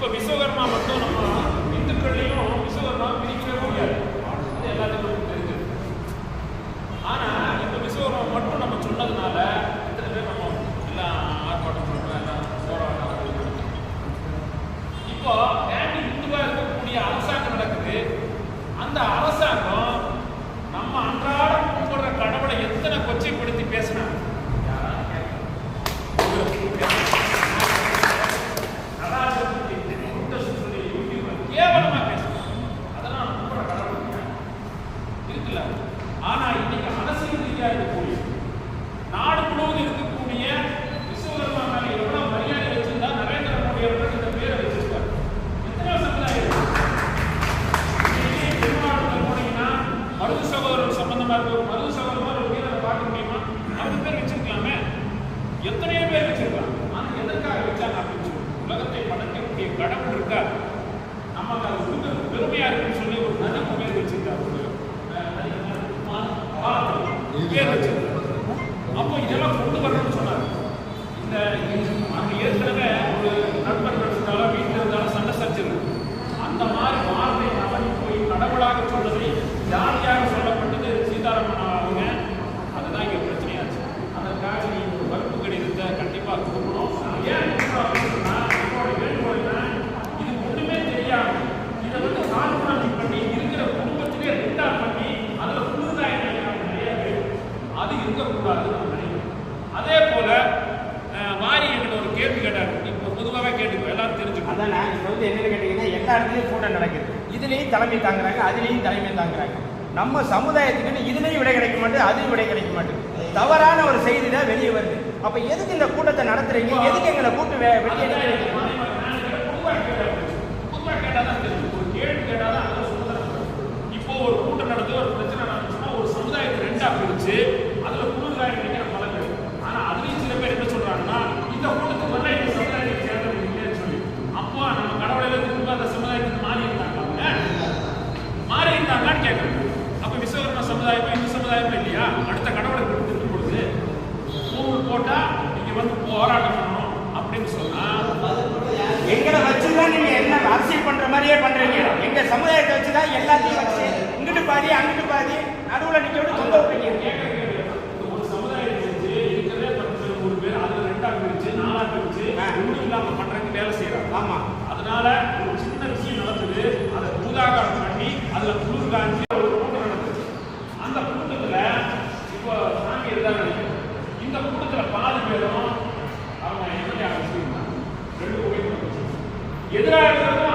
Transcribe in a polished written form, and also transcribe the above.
இப்போ விஸ்வகர்மா மட்டும் நம்ம இந்துக்கள்லையும் விஸ்வகர்மா பிரிக்கவே முடியாது, அது எல்லாத்துக்கும் தெரிஞ்சது. ஆனால் இப்போ விஸ்வகர்மா மட்டும் நம்ம சொன்னதுனால எத்தனை பேர் நம்ம எல்லாம் ஆர்ப்பாட்டம் பண்ணுறோம், எல்லாம் போராட்டம். இப்போ ஏன் இந்துவாக இருக்கக்கூடிய அரசாங்கம் நடக்குது, அந்த அரசாங்கம் நம்ம அன்றாடம் கும்பிடுற கடவுளை எத்தனை கொச்சைப்படுத்தி பேசினாங்க. கேவலமா பேசுறாங்க, அதெல்லாம் கும்பிடுற கடவுள் இருக்குல்ல. ஆனா இன்னைக்கு அரசியல் ரீதியா இருக்கக்கூடிய நாடு முழுவதும் இருக்கக்கூடிய விஸ்வகர்மா மேல எவ்வளவு மரியாதை வச்சிருந்தா நரேந்திர மோடி அவர்கள் இந்த பேரை வச்சிருக்காரு. எத்தனையோ சமுதாயம் போனீங்கன்னா மருது சகோதரர் சம்பந்தமா இருக்க மருது சகோதரர் ஒரு வீரரை பார்க்க முடியுமா? 6 பேர் வச்சிருக்கலாமே, எத்தனையோ பேர் வச்சிருக்கலாம். ஆனா எதற்காக வச்சாங்க அப்படின்னு சொல்லி உலகத்தை படைக்கக்கூடிய கடவுள் இருக்கா, நமக்கு அது வந்து பெருமையா இருக்குன்னு சொல்லி ஒரு நதிக்கு பேர் வச்சிருக்காரு, பேர் வச்சிருக்காரு. அப்போ இதெல்லாம் கொண்டு வரணும்னு சொன்னார். இந்த அங்க ஏற்கனவே ஒரு நண்பர் இருந்தாலும் வீட்டில் இருந்தாலும் சண்டை சர்ச்சிருக்கு. அந்த மாதிரி வார்த்தை அவன் போய் கடவுளாக சொன்னதை ஜாலியாக சொல்லப்பட்டது சீதாராமன் அவங்க. அதுதான் இங்கே பிரச்சனையாச்சு. அதற்காக நீ ஒரு வகுப்பு கடிதத்தை கண்டிப்பாக கொடுக்கணும். ஏன் என்னோட வேண்டுகோள் இது ஒன்றுமே தெரியாது, இதை வந்து கால்குலாஜி பண்ணி இருக்கிற குடும்பத்திலே 2ஆ பண்ணி அதில் புதுதாய் நிறைய பேர் அது இருக்கக்கூடாது நான் நினைக்கிறேன். அதே போல மாறி என்கிட்ட ஒரு கேள்வி கேட்டார். இப்போ பொதுவாகவே கேட்டுக்கோ, எல்லாரும் தெரிஞ்சுக்கோ. அதான் இப்போ வந்து என்னென்னு கேட்டீங்கன்னா, எல்லா இடத்துலையும் கூட்டம் நடக்குது, இதுலேயும் தலைமை தாங்குறாங்க, அதுலேயும் தலைமை தாங்குறாங்க. நம்ம சமுதாயத்துக்குன்னு இதுலேயும் விடை கிடைக்க மாட்டேது, அதுவும் விடை கிடைக்க மாட்டேது. தவறான ஒரு செய்தி தான் வெளியே வருது. அப்போ எதுக்கு இந்த கூட்டத்தை நடத்துறீங்க, எதுக்கு எங்களை கூட்டு வெளியே எடுக்கிறீங்க? பொதுவாக கேட்டால் தான் தெரியும், ஒரு கேள்வி கேட்டால் தான் அதை சுதந்திரம். இப்போ ஒரு கூட்டம் நடந்து ஒரு பிரச்சனை நடந்துச்சுன்னா ஒரு சமுதாயத்தை 2ஆ பிரிச்சு அதில் குளிர்காய நினைக்கிற பலர்கள். ஆனால் அதுலேயும் சில பேர் என்ன சொல்றாங்கன்னா, இந்த கூட்டத்துக்கு வரல இந்த சமுதாயத்தை சேர்ந்தது இல்லைன்னு சொல்லி. அப்போ நம்ம கடவுளையில திரும்ப அந்த சமுதாயத்துக்கு மாறி இருந்தாங்கன்னு கேட்கணும். அப்போ விஸ்வகர்மா சமுதாயமும் இந்து சமுதாயமும் இல்லையா? அடுத்த கடவுளை கொடுத்துட்டு பொழுது ஊர் போட்டா நீங்க வந்து போராட்டம் பண்ணணும் அப்படின்னு சொன்னா எங்களை வச்சுதான் நீங்க என்ன அரசியல் பண்ற மாதிரியே பண்றீங்க. எங்க சமுதாயத்தை வச்சுதான் எல்லாத்தையும் வச்சு இங்கிட்டு பாதி அங்கிட்டு பாதி நடுவுல நிக்க விட்டு சொந்த விட்டுறீங்க. ஒரு சமுதாயத்தை வச்சு இருக்கிறதே 10 பேர் அதுல 2ஆ பிரிச்சு 4ஆ பிரிச்சு ஒன்றும் இல்லாம பண்றதுக்கு வேலை செய்யறாங்க. ஆமா, அதனால ஒரு சின்ன விஷயம் நடக்குது, அதை பூதாகாரம் பண்ணி அதுல குளிர் காஞ்சி ஒரு கூட்டம் நடக்குது. அந்த கூட்டத்துல இப்போ சாமி இருந்தாங்க, இந்த கூட்டத்துல பாதி பேரும் அவங்க எதிராக இருக்கிறது